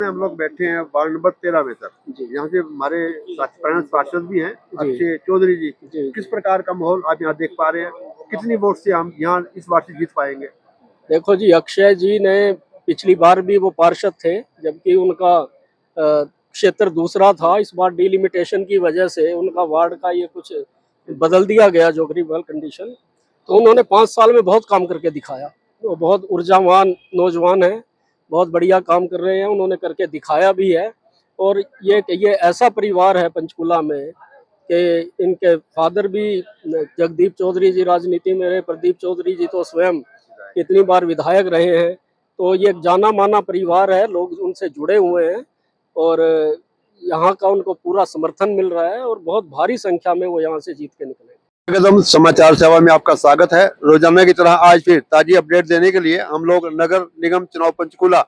हम लोग बैठे हैं वार्ड नंबर 13 में सर जी। यहाँ से हमारे पार्षद भी हैं अक्षय चौधरी जी। किस प्रकार का माहौल आप यहाँ देख पा रहे हैं? कितनी वोट से हम यहाँ इस बार से जीत पाएंगे? देखो जी, अक्षय जी ने पिछली बार भी वो पार्षद थे, जबकि उनका क्षेत्र दूसरा था। इस बार डिलिमिटेशन की वजह से उनका वार्ड का ये कुछ बदल दिया गया, जोग्राफिकल कंडीशन। तो उन्होंने 5 साल में बहुत काम करके दिखाया। वो बहुत ऊर्जावान नौजवान है, बहुत बढ़िया काम कर रहे हैं, उन्होंने करके दिखाया भी है। और ये ऐसा परिवार है पंचकुला में कि इनके फादर भी जगदीप चौधरी जी राजनीति में रहे, प्रदीप चौधरी जी तो स्वयं कितनी बार विधायक रहे हैं। तो ये जाना माना परिवार है, लोग उनसे जुड़े हुए हैं और यहाँ का उनको पूरा समर्थन मिल रहा है और बहुत भारी संख्या में वो यहाँ से जीत के निकले। कदम समाचार सेवा में आपका स्वागत है। रोजाना की तरह आज फिर ताजी अपडेट देने के लिए हम लोग नगर निगम चुनाव पंचकुला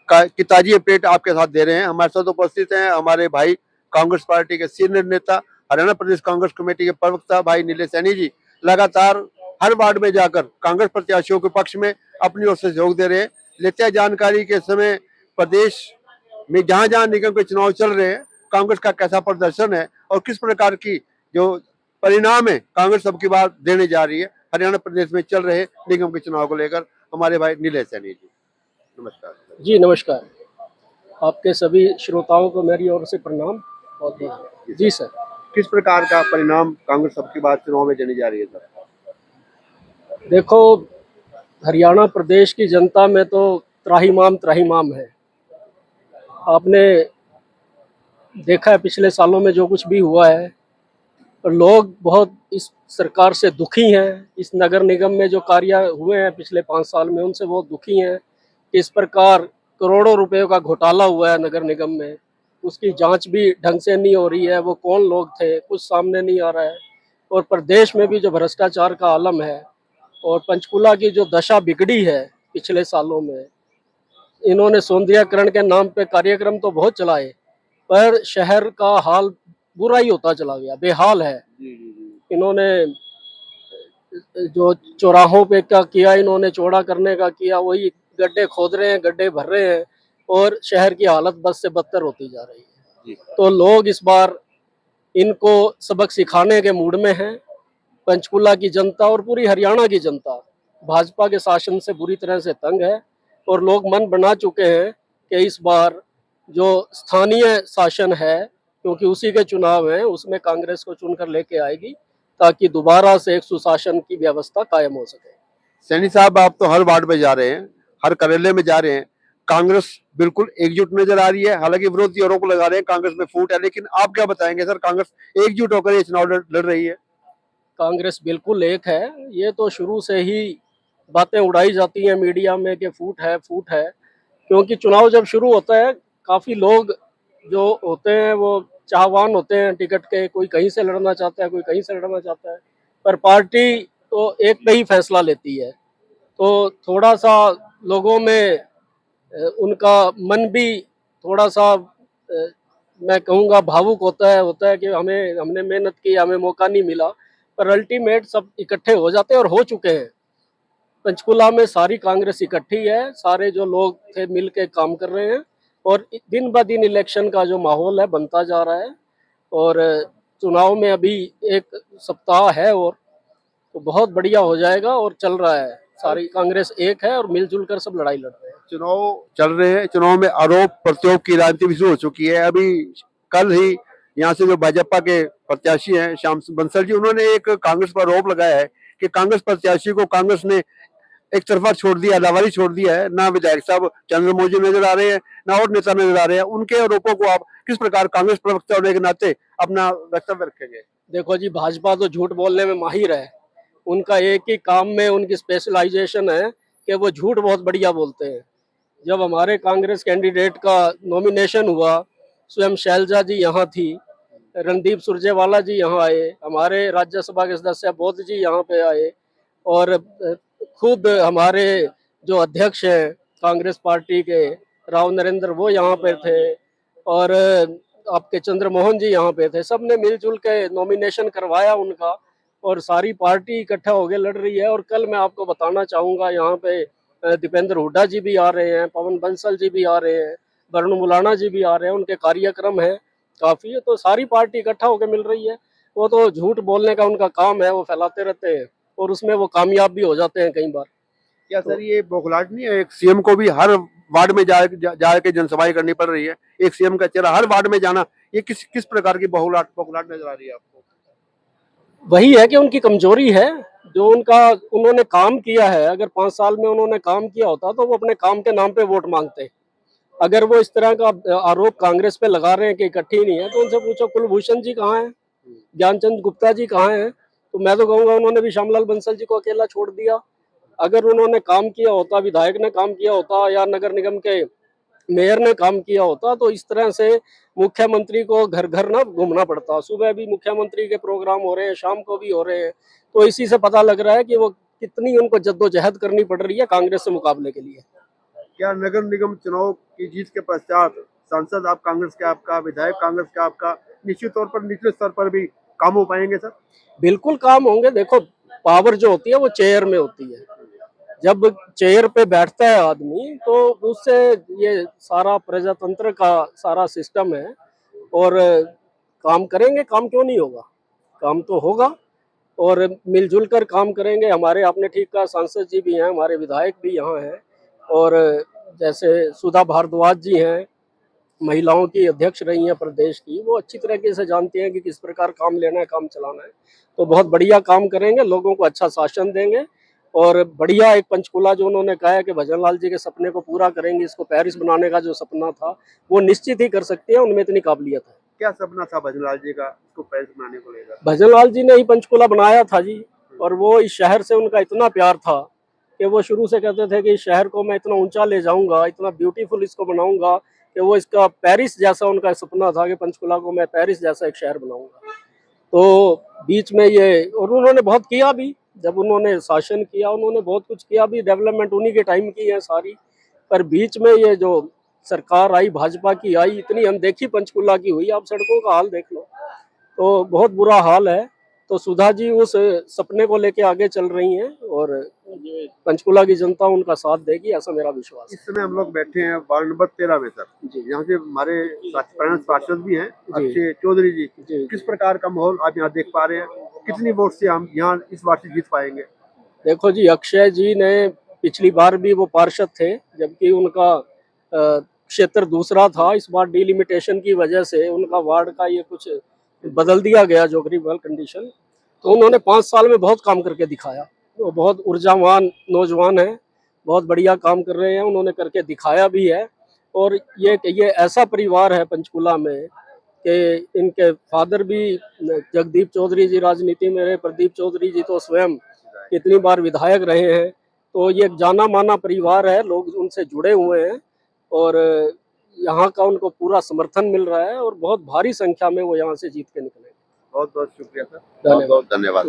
की ताजी अपडेट आपके साथ दे रहे हैं। हमारे साथ उपस्थित हैं हमारे भाई कांग्रेस पार्टी के सीनियर नेता, हरियाणा प्रदेश कांग्रेस कमेटी के प्रवक्ता भाई नीलेश सैनी जी लगातार हर वार्ड में जाकर कांग्रेस प्रत्याशियों के पक्ष में अपनी ओर से सहयोग दे रहे हैं। लेते हैं जानकारी के समय प्रदेश में जहाँ जहाँ निगम के चुनाव चल रहे हैं कांग्रेस का कैसा प्रदर्शन है और किस प्रकार की जो परिणाम है कांग्रेस अब की बार देने जा रही है हरियाणा प्रदेश में चल रहे निगम के चुनाव को लेकर। हमारे भाई नीलेश सैनी जी, नमस्कार। जी नमस्कार, आपके सभी श्रोताओं को मेरी ओर से प्रणाम। बहुत जी सर। किस प्रकार का परिणाम कांग्रेस अब की बार चुनाव में देने जा रही है सर? देखो, हरियाणा प्रदेश की जनता में तो त्राहिमाम है। आपने देखा है पिछले सालों में जो कुछ भी हुआ है, और लोग बहुत इस सरकार से दुखी हैं। इस नगर निगम में जो कार्य हुए हैं पिछले 5 साल में, उनसे बहुत दुखी हैं। इस प्रकार करोड़ों रुपए का घोटाला हुआ है नगर निगम में, उसकी जांच भी ढंग से नहीं हो रही है। वो कौन लोग थे, कुछ सामने नहीं आ रहा है। और प्रदेश में भी जो भ्रष्टाचार का आलम है और पंचकुला की जो दशा बिगड़ी है पिछले सालों में, इन्होंने सौंदर्यीकरण के नाम पे कार्यक्रम तो बहुत चलाए, पर शहर का हाल बुरा ही होता चला गया, बेहाल है। इन्होंने जो चौराहों पे क्या किया, इन्होंने चौड़ा करने का किया, वही गड्ढे खोद रहे हैं, गड्ढे भर रहे हैं और शहर की हालत बद से बदतर होती जा रही है। तो लोग इस बार इनको सबक सिखाने के मूड में हैं। पंचकुला की जनता और पूरी हरियाणा की जनता भाजपा के शासन से बुरी तरह से तंग है और लोग मन बना चुके हैं कि इस बार जो स्थानीय शासन है, क्योंकि उसी के चुनाव हैं, उसमें कांग्रेस को चुनकर लेके आएगी ताकि दोबारा से एक सुशासन की व्यवस्था कायम हो सके। सैनी साहब, आप तो हर वार्ड में जा रहे हैं, हर कार्यालय में जा रहे हैं, कांग्रेस बिल्कुल एकजुट नजर आ रही है। हालांकि विरोधी आरोप लगा रहे हैं कांग्रेस में फूट है, लेकिन आप क्या बताएंगे सर, कांग्रेस एकजुट होकर ये चुनाव लड़ रही है? कांग्रेस बिल्कुल एक है। ये तो शुरू से ही बातें उड़ाई जाती हैं मीडिया में कि फूट है, क्योंकि चुनाव जब शुरू होता है, काफी लोग जो होते हैं वो चाहवान होते हैं टिकट के। कोई कहीं से लड़ना चाहता है, कोई कहीं से लड़ना चाहता है, पर पार्टी तो एक पे ही फैसला लेती है। तो थोड़ा सा लोगों में उनका मन भी थोड़ा सा मैं कहूँगा भावुक होता है कि हमने मेहनत की, हमें मौका नहीं मिला। पर अल्टीमेट सब इकट्ठे हो जाते हैं और हो चुके हैं। पंचकुला में सारी कांग्रेस इकट्ठी है, सारे जो लोग थे मिल के काम कर रहे हैं और दिन ब दिन इलेक्शन का जो माहौल है बनता जा रहा है। और चुनाव में अभी 1 सप्ताह है और तो बहुत बढ़िया हो जाएगा और चल रहा है। सारी कांग्रेस एक है और मिलजुल कर सब लड़ाई लड़ रहे हैं। चुनाव चल रहे हैं, चुनाव में आरोप प्रत्यारोप की राजनीति भी शुरू हो चुकी है। अभी कल ही यहाँ से जो भाजपा के प्रत्याशी हैं श्याम बंसल जी, उन्होंने एक कांग्रेस पर आरोप लगाया है कि कांग्रेस प्रत्याशी को कांग्रेस ने एक तरफा छोड़ दिया, लावारिस छोड़ दिया है। ना विधायक साहब चंद्रमोहन नजर आ रहे हैं, ना और नेता नजर आ रहे हैं। उनके आरोपों को आप किस प्रकार कांग्रेस प्रवक्ता होने के नाते अपना वक्तव्य रखेंगे? देखो जी, भाजपा तो झूठ बोलने में माहिर है। उनका एक ही काम में उनकी स्पेशलाइजेशन है कि वो झूठ बहुत बढ़िया बोलते हैं। जब हमारे कांग्रेस कैंडिडेट का नॉमिनेशन हुआ, स्वयं शैलजा जी यहाँ थी, रणदीप सुरजेवाला जी यहाँ आए, हमारे राज्यसभा के सदस्य बोध जी यहाँ पे आए और खुद हमारे जो अध्यक्ष हैं कांग्रेस पार्टी के राव नरेंद्र, वो यहाँ पे थे और आपके चंद्रमोहन जी यहाँ पे थे। सब ने मिलजुल के नॉमिनेशन करवाया उनका और सारी पार्टी इकट्ठा होकर लड़ रही है। और कल मैं आपको बताना चाहूँगा, यहाँ पे दीपेंद्र हुड्डा जी भी आ रहे हैं, पवन बंसल जी भी आ रहे हैं वरुण मुलाना जी भी आ रहे हैं, उनके कार्यक्रम है काफी, तो सारी पार्टी इकट्ठा होकर मिल रही है। वो तो झूठ बोलने का उनका काम है, वो फैलाते रहते हैं और उसमें वो कामयाब भी हो जाते हैं कई बार। क्या सर ये बौखलाहट नहीं है? एक सीएम को भी हर वार्ड में जाके जनसभाएं करनी पड़ रही है, एक सीएम का चेहरा हर वार्ड में जाना, ये किस किस प्रकार की बौखलाहट बौखलाहट नजर आ रही है आपको? वही है कि उनकी कमजोरी है, जो उनका उन्होंने काम किया है। अगर 5 साल में उन्होंने काम किया होता तो वो अपने काम के नाम पे वोट मांगते। अगर वो इस तरह का आरोप कांग्रेस पे लगा रहे हैं कि इकट्ठी नहीं है, तो उनसे पूछो कुलभूषण जी कहाँ हैं, ज्ञानचंद गुप्ता जी कहाँ हैं? तो मैं तो कहूंगा उन्होंने भी श्यामलाल बंसल जी को अकेला छोड़ दिया। अगर उन्होंने काम किया होता, विधायक ने काम किया होता या नगर निगम के मेयर ने काम किया होता, तो इस तरह से मुख्यमंत्री को घर घर ना घूमना पड़ता। सुबह भी मुख्यमंत्री के प्रोग्राम हो रहे हैं, शाम को भी हो रहे हैं। तो इसी से पता लग रहा है कि वो कितनी उनको जद्दोजहद करनी पड़ रही है कांग्रेस से मुकाबले के लिए। क्या नगर निगम चुनाव की जीत के पश्चात सांसद आप कांग्रेस के, आपका विधायक कांग्रेस का, आपका निश्चित तौर पर निचले स्तर पर भी काम हो पाएंगे सर? बिल्कुल काम होंगे। देखो, पावर जो होती है वो चेयर में होती है। जब चेयर पे बैठता है आदमी, तो उससे ये सारा प्रजातंत्र का सारा सिस्टम है। और काम करेंगे, काम क्यों नहीं होगा? काम तो होगा। और मिलजुल कर काम करेंगे। हमारे, आपने ठीक कहा, सांसद जी भी हैं, हमारे विधायक भी यहाँ हैं। और जैसे सुधा भारद्वाज जी हैं, महिलाओं की अध्यक्ष रही हैं प्रदेश की, वो अच्छी तरीके से जानती हैं कि किस प्रकार काम लेना है, काम चलाना है। तो बहुत बढ़िया काम करेंगे, लोगों को अच्छा शासन देंगे। और बढ़िया एक पंचकूला जो उन्होंने कहा है कि भजन लाल जी के सपने को पूरा करेंगे, इसको पेरिस बनाने का जो सपना था वो निश्चित ही कर सकती है, उनमें इतनी काबिलियत है। क्या सपना था भजनलाल जी का इसको पेरिस बनाने को लेकर? भजन लाल जी ने ही पंचकूला बनाया था जी। और वो इस शहर से उनका इतना प्यार था कि वो शुरू से कहते थे कि इस शहर को मैं इतना ऊंचा ले जाऊंगा, इतना ब्यूटीफुल इसको बनाऊंगा कि वो इसका पेरिस जैसा उनका सपना था कि पंचकुला को मैं पेरिस जैसा एक शहर बनाऊंगा। तो बीच में ये, और उन्होंने बहुत किया भी। जब उन्होंने शासन किया, उन्होंने बहुत कुछ किया भी, डेवलपमेंट उन्हीं के टाइम की है सारी। पर बीच में ये जो सरकार आई, भाजपा की आई, इतनी अनदेखी पंचकुला की हुई। आप सड़कों का हाल देख लो, तो बहुत बुरा हाल है। तो सुधा जी उस सपने को लेके आगे चल रही हैं और पंचकुला की जनता उनका साथ देगी, ऐसा मेरा विश्वास इस समय हम लोग बैठे हैं वार्ड नंबर 13 में सर जी। यहाँ से हमारे पार्षद भी हैं अक्षय चौधरी जी। किस प्रकार का माहौल आप यहाँ देख पा रहे हैं? कितनी वोट से हम यहाँ इस बार से जीत पाएंगे? देखो जी, अक्षय जी ने पिछली बार भी वो पार्षद थे, जबकि उनका क्षेत्र दूसरा था। इस बार डिलिमिटेशन की वजह से उनका वार्ड का ये कुछ बदल दिया गया, जोग्राफिकल कंडीशन। तो उन्होंने 5 साल में बहुत काम करके दिखाया। वो बहुत ऊर्जावान नौजवान है, बहुत बढ़िया काम कर रहे हैं, उन्होंने करके दिखाया भी है। और ये ऐसा परिवार है पंचकुला में कि इनके फादर भी जगदीप चौधरी जी राजनीति में रहे, प्रदीप चौधरी जी तो स्वयं कितनी बार विधायक रहे हैं। तो ये जाना माना परिवार है, लोग उनसे जुड़े हुए हैं और यहाँ का उनको पूरा समर्थन मिल रहा है और बहुत भारी संख्या में वो यहाँ से जीत के निकले। बहुत बहुत शुक्रिया सर, धन्यवाद। बहुत बहुत धन्यवाद।